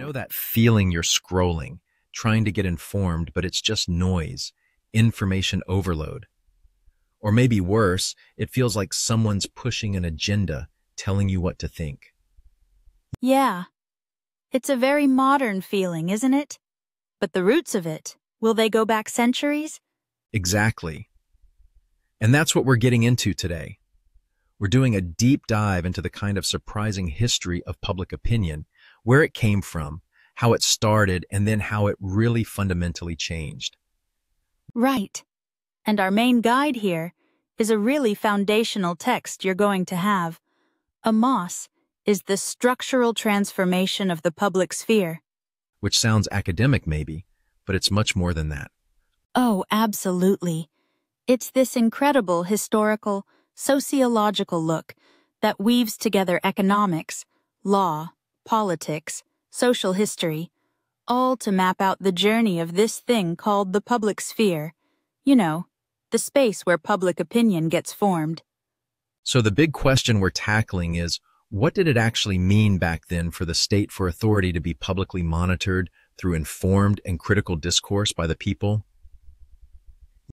know that feeling you're scrolling, trying to get informed, but it's just noise, information overload. Or maybe worse, it feels like someone's pushing an agenda, telling you what to think. Yeah. It's a very modern feeling, isn't it? But the roots of it, will they go back centuries? Exactly. And that's what we're getting into today. We're doing a deep dive into the kind of surprising history of public opinion, where it came from, how it started, and then how it really fundamentally changed. Right. And our main guide here is a really foundational text you're going to have. Habermas is the structural transformation of the public sphere. Which sounds academic maybe, but it's much more than that. Oh, absolutely. It's this incredible historical, sociological look that weaves together economics, law, politics, social history, all to map out the journey of this thing called the public sphere. You know, the space where public opinion gets formed. So the big question we're tackling is, what did it actually mean back then for the state for authority to be publicly monitored through informed and critical discourse by the people?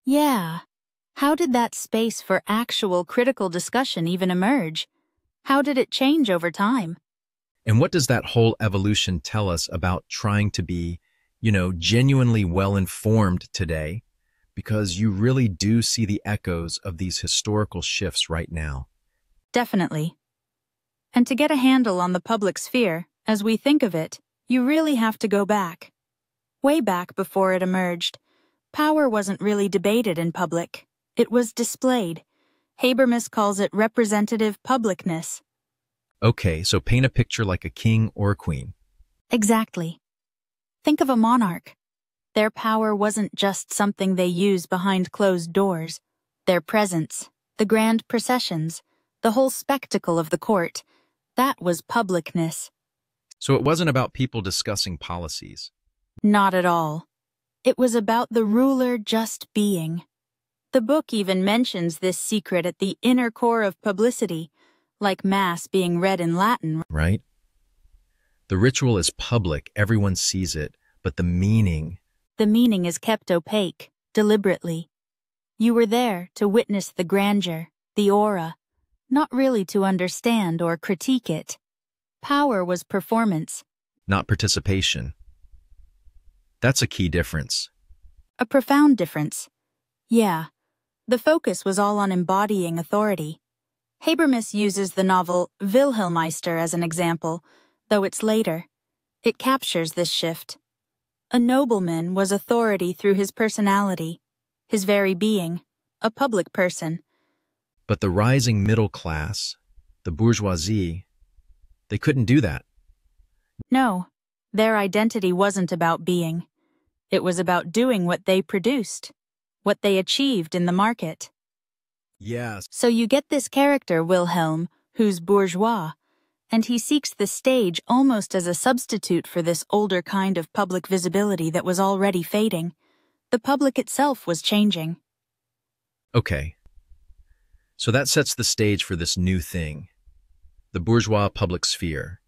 Yeah. How did that space for actual critical discussion even emerge? How did it change over time? And what does that whole evolution tell us about trying to be, genuinely well-informed today? Because you really do see the echoes of these historical shifts right now. Definitely. And to get a handle on the public sphere, as we think of it, you really have to go back. Way back before it emerged, power wasn't really debated in public. It was displayed. Habermas calls it representative publicness. Okay, so paint a picture like a king or a queen. Exactly. Think of a monarch. Their power wasn't just something they use behind closed doors. Their presence, the grand processions, the whole spectacle of the court, that was publicness. So it wasn't about people discussing policies. Not at all. It was about the ruler just being. The book even mentions this secret at the inner core of publicity, like Mass being read in Latin. Right? The ritual is public, everyone sees it, but the meaning is kept opaque, deliberately. You were there to witness the grandeur, the aura, not really to understand or critique it. Power was performance. Not participation. That's a key difference. A profound difference. Yeah. The focus was all on embodying authority. Habermas uses the novel Wilhelmeister as an example, though it's later. It captures this shift. A nobleman was authority through his personality, his very being, a public person. But the rising middle class, the bourgeoisie, they couldn't do that. No, their identity wasn't about being. It was about doing what they produced, what they achieved in the market. Yes. So you get this character, Wilhelm, who's bourgeois, and he seeks the stage almost as a substitute for this older kind of public visibility that was already fading. The public itself was changing. Okay. So that sets the stage for this new thing, the bourgeois public sphere.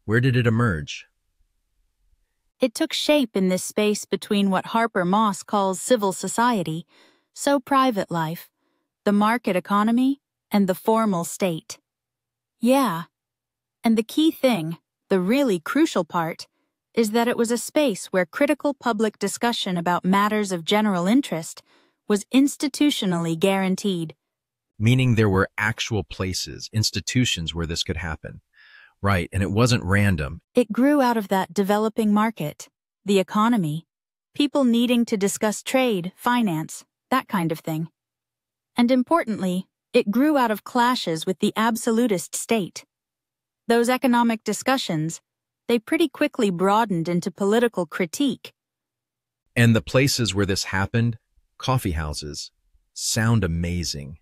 Where did it emerge? It took shape in this space between what Habermas calls civil society, so private life, the market economy, and the formal state. Yeah. And the key thing, the really crucial part, is that it was a space where critical public discussion about matters of general interest was institutionally guaranteed. Meaning there were actual places, institutions where this could happen. Right, and it wasn't random. It grew out of that developing market, the economy, people needing to discuss trade, finance, that kind of thing. And importantly, it grew out of clashes with the absolutist state. Those economic discussions, they pretty quickly broadened into political critique. And the places where this happened, coffee houses, sound amazing.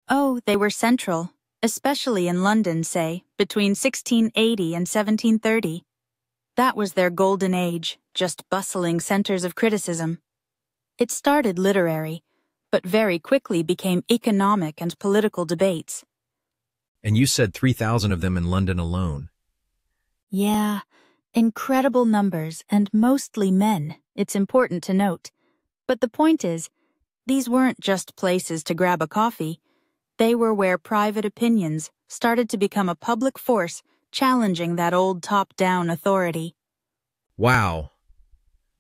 Oh, they were central, especially in London, say, between 1680 and 1730. That was their golden age, just bustling centers of criticism. It started literary, but very quickly became economic and political debates. And you said 3,000 of them in London alone. Yeah, Incredible numbers, and mostly men, it's important to note. But the point is, these weren't just places to grab a coffee. They were where private opinions started to become a public force challenging that old top-down authority. Wow.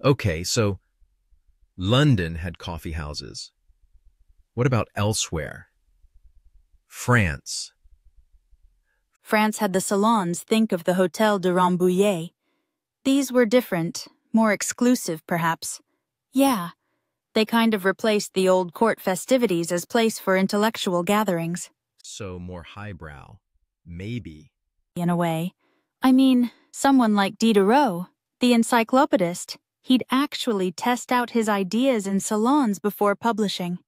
Okay, so London had coffee houses. What about elsewhere? France. France had the salons, think of the Hôtel de Rambouillet. These were different, more exclusive perhaps. Yeah, they kind of replaced the old court festivities as place for intellectual gatherings. So more highbrow. Maybe. In a way. I mean, someone like Diderot, the encyclopedist, he'd actually test out his ideas in salons before publishing.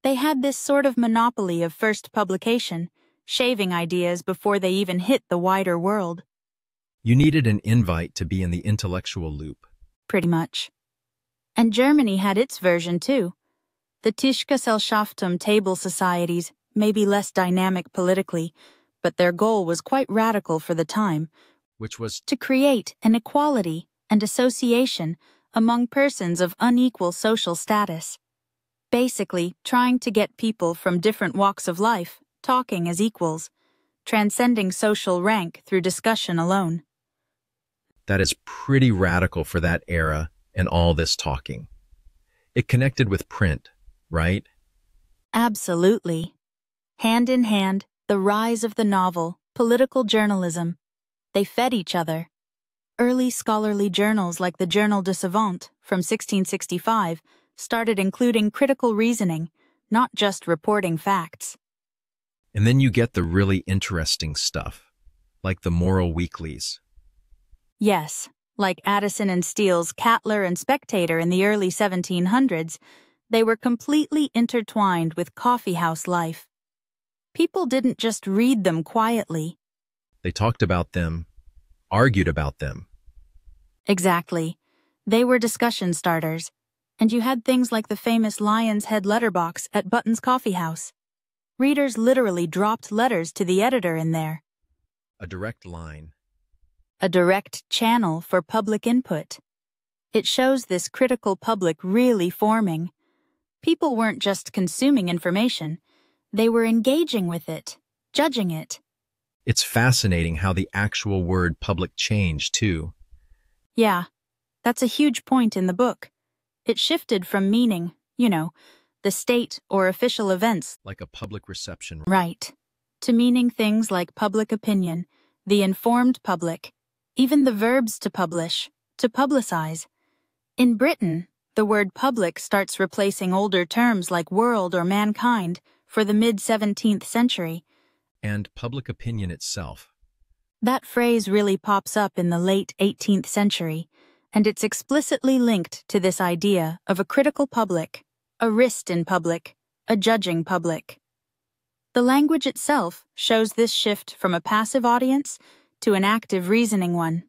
They had this sort of monopoly of first publication, shaving ideas before they even hit the wider world. You needed an invite to be in the intellectual loop. Pretty much. And Germany had its version too. The Tischgesellschaften table societies may be less dynamic politically, but their goal was quite radical for the time, Which was to create an equality and association among persons of unequal social status. Basically, trying to get people from different walks of life talking as equals, transcending social rank through discussion alone. That is pretty radical for that era and all this talking. It connected with print, right? Absolutely. Hand in hand, the rise of the novel, political journalism. They fed each other. Early scholarly journals like the Journal de Savant from 1665 started including critical reasoning, not just reporting facts. And then you get the really interesting stuff, like the moral weeklies. Yes, like Addison and Steele's Cattler and Spectator in the early 1700s, they were completely intertwined with coffeehouse life. People didn't just read them quietly. They talked about them, argued about them. Exactly. They were discussion starters. And you had things like the famous Lion's Head letterbox at Button's Coffee House. Readers literally dropped letters to the editor in there. A direct line. A direct channel for public input. It shows this critical public really forming. People weren't just consuming information, they were engaging with it, judging it. It's fascinating how the actual word public changed, too. Yeah, that's a huge point in the book. It shifted from meaning, the state or official events, Like a public reception. right, to meaning things like public opinion, the informed public, even the verbs to publish, to publicize. In Britain, the word public starts replacing older terms like world or mankind for the mid-17th century. And public opinion itself. That phrase really pops up in the late 18th century, and it's explicitly linked to this idea of a critical public, a wrist in public, a judging public. The language itself shows this shift from a passive audience to an active reasoning one.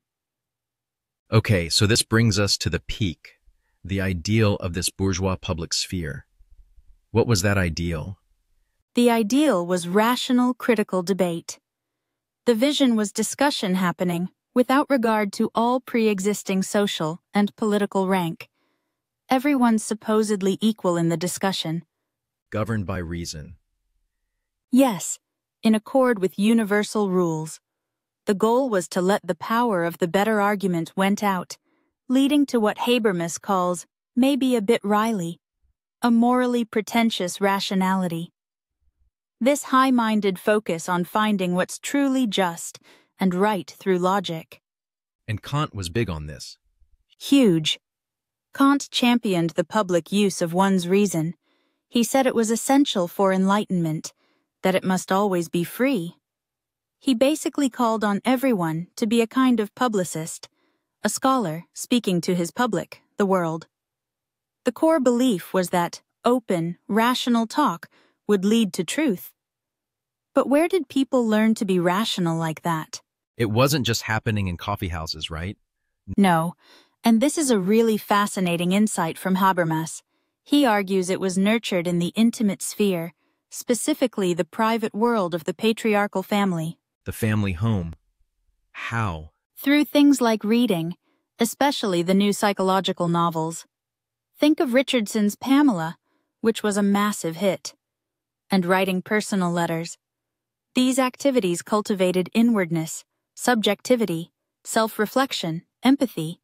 Okay, so this brings us to the peak, the ideal of this bourgeois public sphere. What was that ideal? The ideal was rational critical debate. The vision was discussion happening without regard to all pre-existing social and political rank. Everyone's supposedly equal in the discussion. Governed by reason. Yes, in accord with universal rules. The goal was to let the power of the better argument went out, leading to what Habermas calls, maybe a bit wryly, a morally pretentious rationality. This high-minded focus on finding what's truly just and right through logic. And Kant was big on this. Huge. Kant championed the public use of one's reason. He said it was essential for enlightenment, that it must always be free. He basically called on everyone to be a kind of publicist, a scholar speaking to his public, the world. The core belief was that open, rational talk would lead to truth. But where did people learn to be rational like that? It wasn't just happening in coffee houses, right? No, and this is a really fascinating insight from Habermas. He argues it was nurtured in the intimate sphere, specifically the private world of the patriarchal family. The family home. How? Through things like reading, especially the new psychological novels. Think of Richardson's Pamela, which was a massive hit, and writing personal letters. These activities cultivated inwardness, subjectivity, self-reflection, empathy.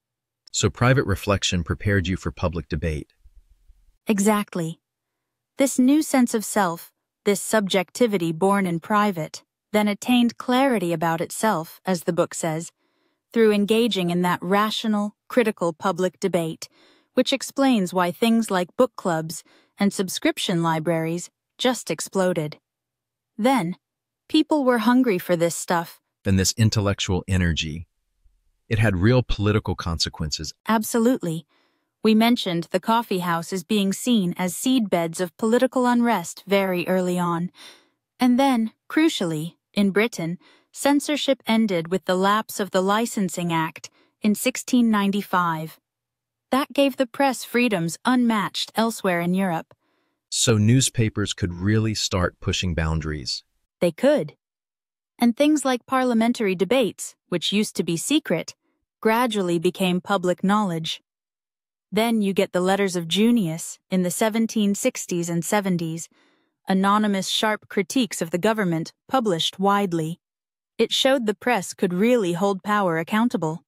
So private reflection prepared you for public debate. Exactly. This new sense of self, this subjectivity born in private, then attained clarity about itself, as the book says, through engaging in that rational, critical public debate, which explains why things like book clubs and subscription libraries just exploded. Then, people were hungry for this stuff. And this intellectual energy. It had real political consequences. Absolutely. We mentioned the coffee house as being seen as seedbeds of political unrest very early on. And then, crucially, in Britain, censorship ended with the lapse of the Licensing Act in 1695. That gave the press freedoms unmatched elsewhere in Europe. So newspapers could really start pushing boundaries. They could. And things like parliamentary debates, which used to be secret, gradually became public knowledge. Then you get the letters of Junius in the 1760s and 70s, anonymous sharp critiques of the government published widely. It showed the press could really hold power accountable.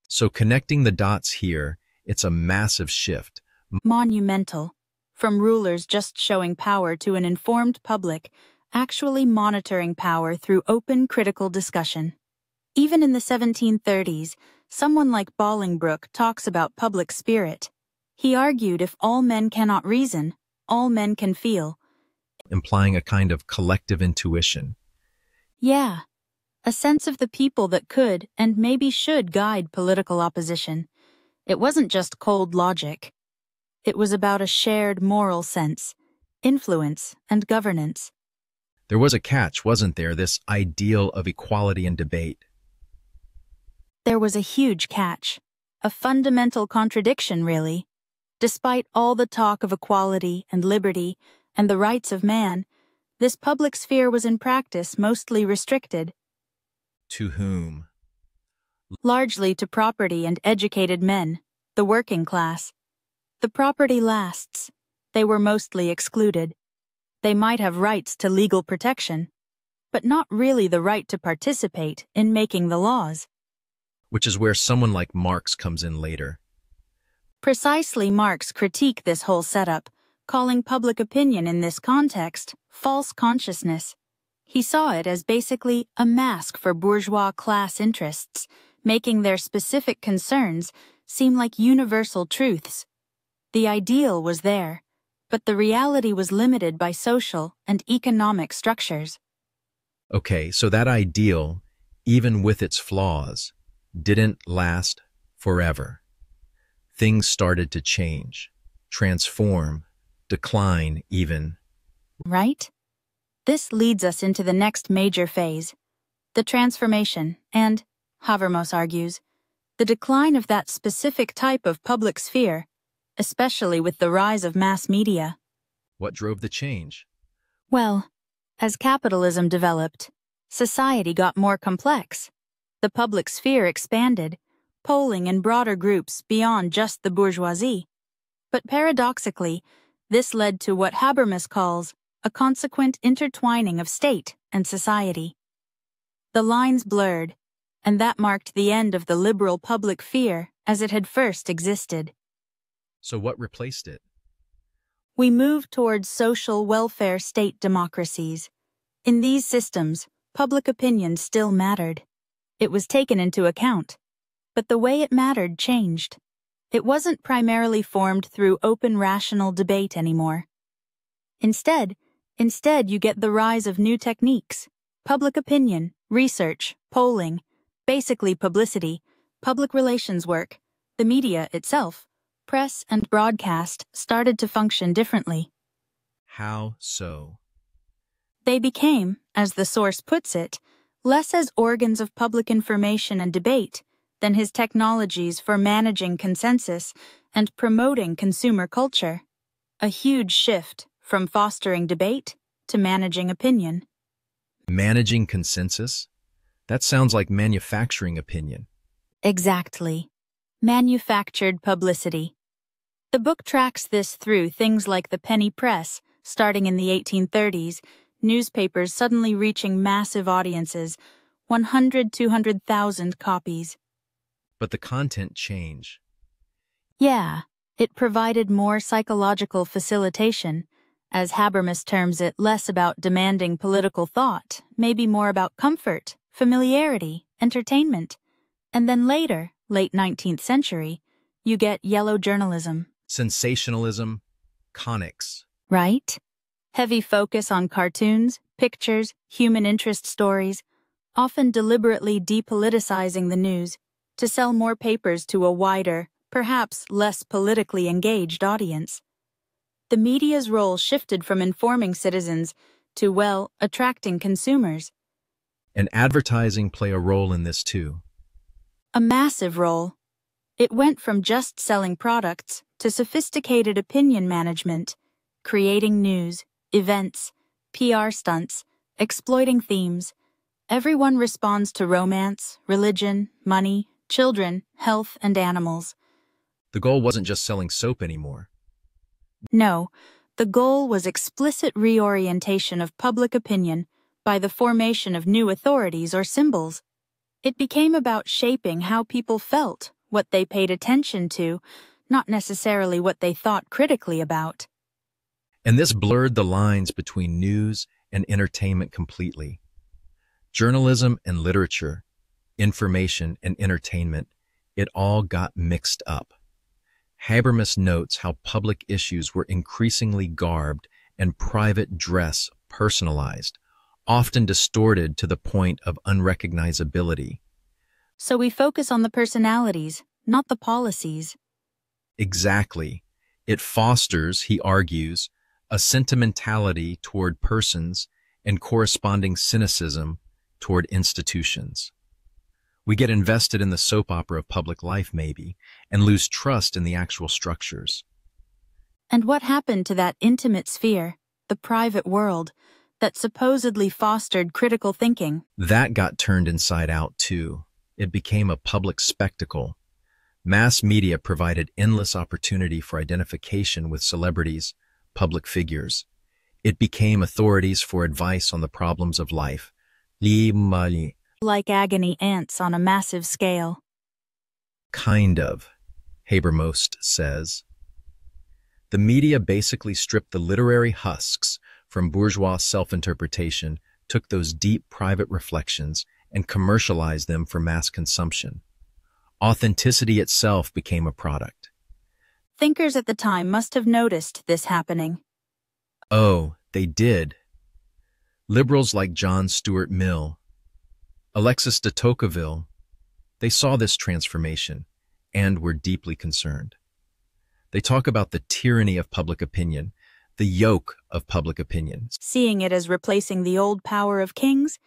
So connecting the dots here, it's a massive shift. Monumental. From rulers just showing power to an informed public, actually monitoring power through open critical discussion. Even in the 1730s, someone like Bolingbroke talks about public spirit. He argued if all men cannot reason, all men can feel. Implying a kind of collective intuition. Yeah, a sense of the people that could and maybe should guide political opposition. It wasn't just cold logic. It was about a shared moral sense, influence, and governance. There was a catch, wasn't there, this ideal of equality and debate? There was a huge catch, a fundamental contradiction, really. Despite all the talk of equality and liberty and the rights of man, this public sphere was in practice mostly restricted. To whom? Largely to property and educated men, the working class. The property lasts. They were mostly excluded. They might have rights to legal protection, but not really the right to participate in making the laws. Which is where someone like Marx comes in later. Precisely, Marx critiqued this whole setup, calling public opinion in this context false consciousness. He saw it as basically a mask for bourgeois class interests, making their specific concerns seem like universal truths. The ideal was there, but the reality was limited by social and economic structures. Okay, so that ideal, even with its flaws, didn't last forever. Things started to change, transform, decline even. Right? This leads us into the next major phase, the transformation and, Habermas argues, the decline of that specific type of public sphere, especially with the rise of mass media. What drove the change? Well, as capitalism developed, society got more complex. The public sphere expanded, polling in broader groups beyond just the bourgeoisie. But paradoxically, this led to what Habermas calls a consequent intertwining of state and society. The lines blurred, and that marked the end of the liberal public sphere as it had first existed. So what replaced it? We moved towards social welfare state democracies. In these systems, public opinion still mattered. It was taken into account, but the way it mattered changed. It wasn't primarily formed through open rational debate anymore. Instead, you get the rise of new techniques, public opinion, research, polling, basically publicity, public relations work, the media itself. Press and broadcast started to function differently. How so? They became, as the source puts it, less as organs of public information and debate than his technologies for managing consensus and promoting consumer culture. A huge shift from fostering debate to managing opinion. Managing consensus? That sounds like manufacturing opinion. Exactly. Manufactured publicity. The book tracks this through things like the penny press, starting in the 1830s, newspapers suddenly reaching massive audiences, 200,000 copies. But the content change. Yeah, it provided more psychological facilitation, as Habermas terms it, less about demanding political thought, maybe more about comfort, familiarity, entertainment. And then later, late 19th century, you get yellow journalism. Sensationalism, conics. Right? Heavy focus on cartoons, pictures, human interest stories, often deliberately depoliticizing the news to sell more papers to a wider, perhaps less politically engaged audience. The media's role shifted from informing citizens to, well, attracting consumers. And advertising play a role in this too. A massive role. It went from just selling products to sophisticated opinion management, creating news, events, PR stunts, exploiting themes. Everyone responds to romance, religion, money, children, health, and animals. The goal wasn't just selling soap anymore. No, the goal was explicit reorientation of public opinion by the formation of new authorities or symbols. It became about shaping how people felt, what they paid attention to, not necessarily what they thought critically about. And this blurred the lines between news and entertainment completely. Journalism and literature, information and entertainment, it all got mixed up. Habermas notes how public issues were increasingly garbed and private dress personalized, often distorted to the point of unrecognizability. So we focus on the personalities, not the policies. Exactly. It fosters, he argues, a sentimentality toward persons and corresponding cynicism toward institutions. We get invested in the soap opera of public life, maybe, and lose trust in the actual structures. And what happened to that intimate sphere, the private world, that supposedly fostered critical thinking? That got turned inside out, too. It became a public spectacle. Mass media provided endless opportunity for identification with celebrities, public figures. It became authorities for advice on the problems of life. Like agony ants on a massive scale. Kind of, Habermas says. The media basically stripped the literary husks from bourgeois self-interpretation, took those deep private reflections, and commercialized them for mass consumption. Authenticity itself became a product. Thinkers at the time must have noticed this happening. Oh, they did. Liberals like John Stuart Mill, Alexis de Tocqueville, they saw this transformation and were deeply concerned. They talk about the tyranny of public opinion, the yoke of public opinion. Seeing it as replacing the old power of kings?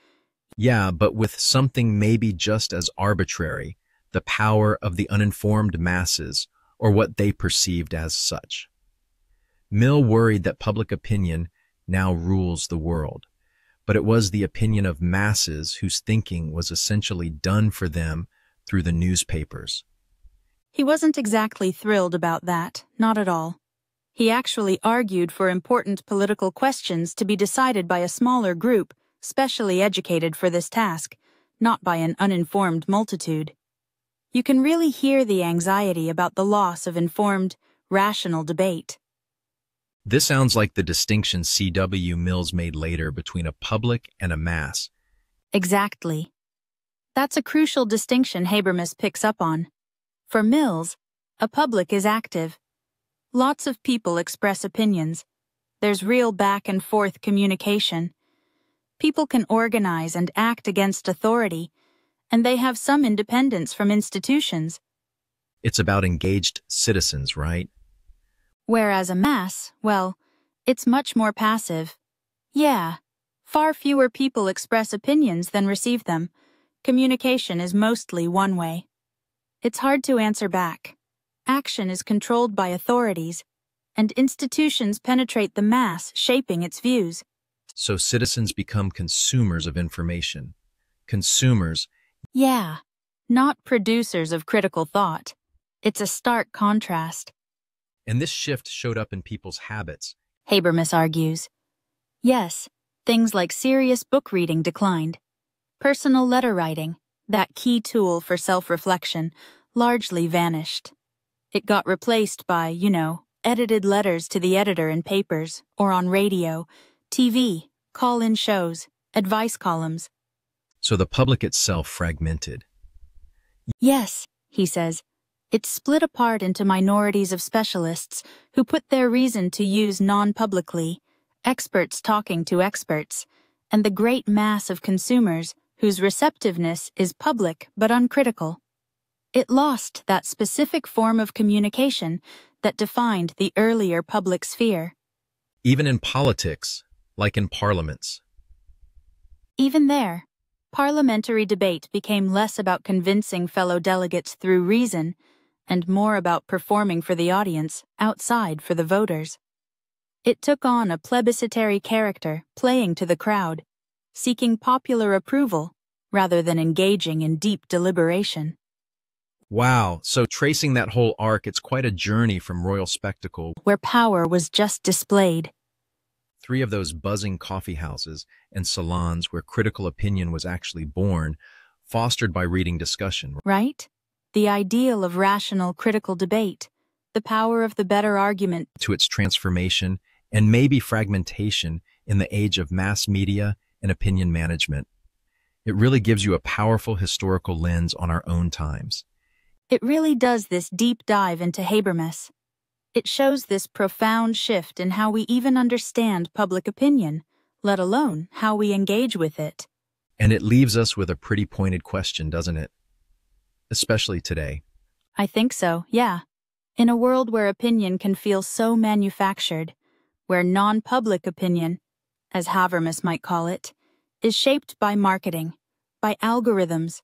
Yeah, but with something maybe just as arbitrary, the power of the uninformed masses, or what they perceived as such. Mill worried that public opinion now rules the world, but it was the opinion of masses whose thinking was essentially done for them through the newspapers. He wasn't exactly thrilled about that, not at all. He actually argued for important political questions to be decided by a smaller group, specially educated for this task, not by an uninformed multitude. You can really hear the anxiety about the loss of informed, rational debate. This sounds like the distinction C.W. Mills made later between a public and a mass. Exactly. That's a crucial distinction Habermas picks up on. For Mills, a public is active. Lots of people express opinions. There's real back and forth communication. People can organize and act against authority, and they have some independence from institutions. It's about engaged citizens, right? Whereas a mass, well, it's much more passive. Yeah, far fewer people express opinions than receive them. Communication is mostly one way. It's hard to answer back. Action is controlled by authorities, and institutions penetrate the mass, shaping its views. So citizens become consumers of information, consumers, Yeah, not producers of critical thought. It's a stark contrast, and this shift showed up in people's habits. Habermas argues. Yes, things like serious book reading declined. Personal letter writing, that key tool for self-reflection, largely vanished. It got replaced by, edited letters to the editor in papers or on radio, TV, call-in shows, advice columns. So the public itself fragmented. Yes, he says, it split apart into minorities of specialists who put their reason to use non-publicly, experts talking to experts, and the great mass of consumers whose receptiveness is public but uncritical. It lost that specific form of communication that defined the earlier public sphere. Even in politics, like in parliaments. Even there, parliamentary debate became less about convincing fellow delegates through reason and more about performing for the audience, outside for the voters. It took on a plebiscitary character, playing to the crowd, seeking popular approval rather than engaging in deep deliberation. Wow, so tracing that whole arc, it's quite a journey from royal spectacle, Where power was just displayed. 3 of those buzzing coffee houses and salons where critical opinion was actually born, fostered by reading discussion. Right? The ideal of rational, critical debate, the power of the better argument, To its transformation and maybe fragmentation in the age of mass media and opinion management. It really gives you a powerful historical lens on our own times. It really does this deep dive into Habermas. It shows this profound shift in how we even understand public opinion, let alone how we engage with it. And it leaves us with a pretty pointed question, doesn't it? Especially today. I think so, yeah. In a world where opinion can feel so manufactured, where non-public opinion, as Habermas might call it, is shaped by marketing, by algorithms.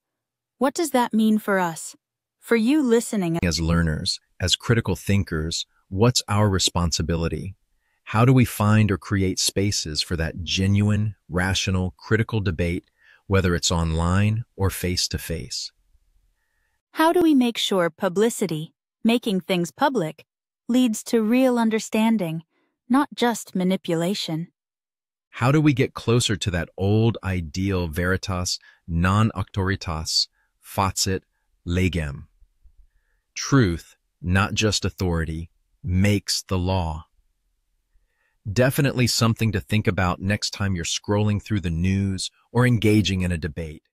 What does that mean for us? For you listening, As learners, as critical thinkers, what's our responsibility? How do we find or create spaces for that genuine, rational, critical debate, whether it's online or face-to-face? how do we make sure publicity, making things public, leads to real understanding, not just manipulation? How do we get closer to that old ideal veritas non auctoritas, facit legem? Truth, not just authority, makes the law. Definitely something to think about next time you're scrolling through the news or engaging in a debate.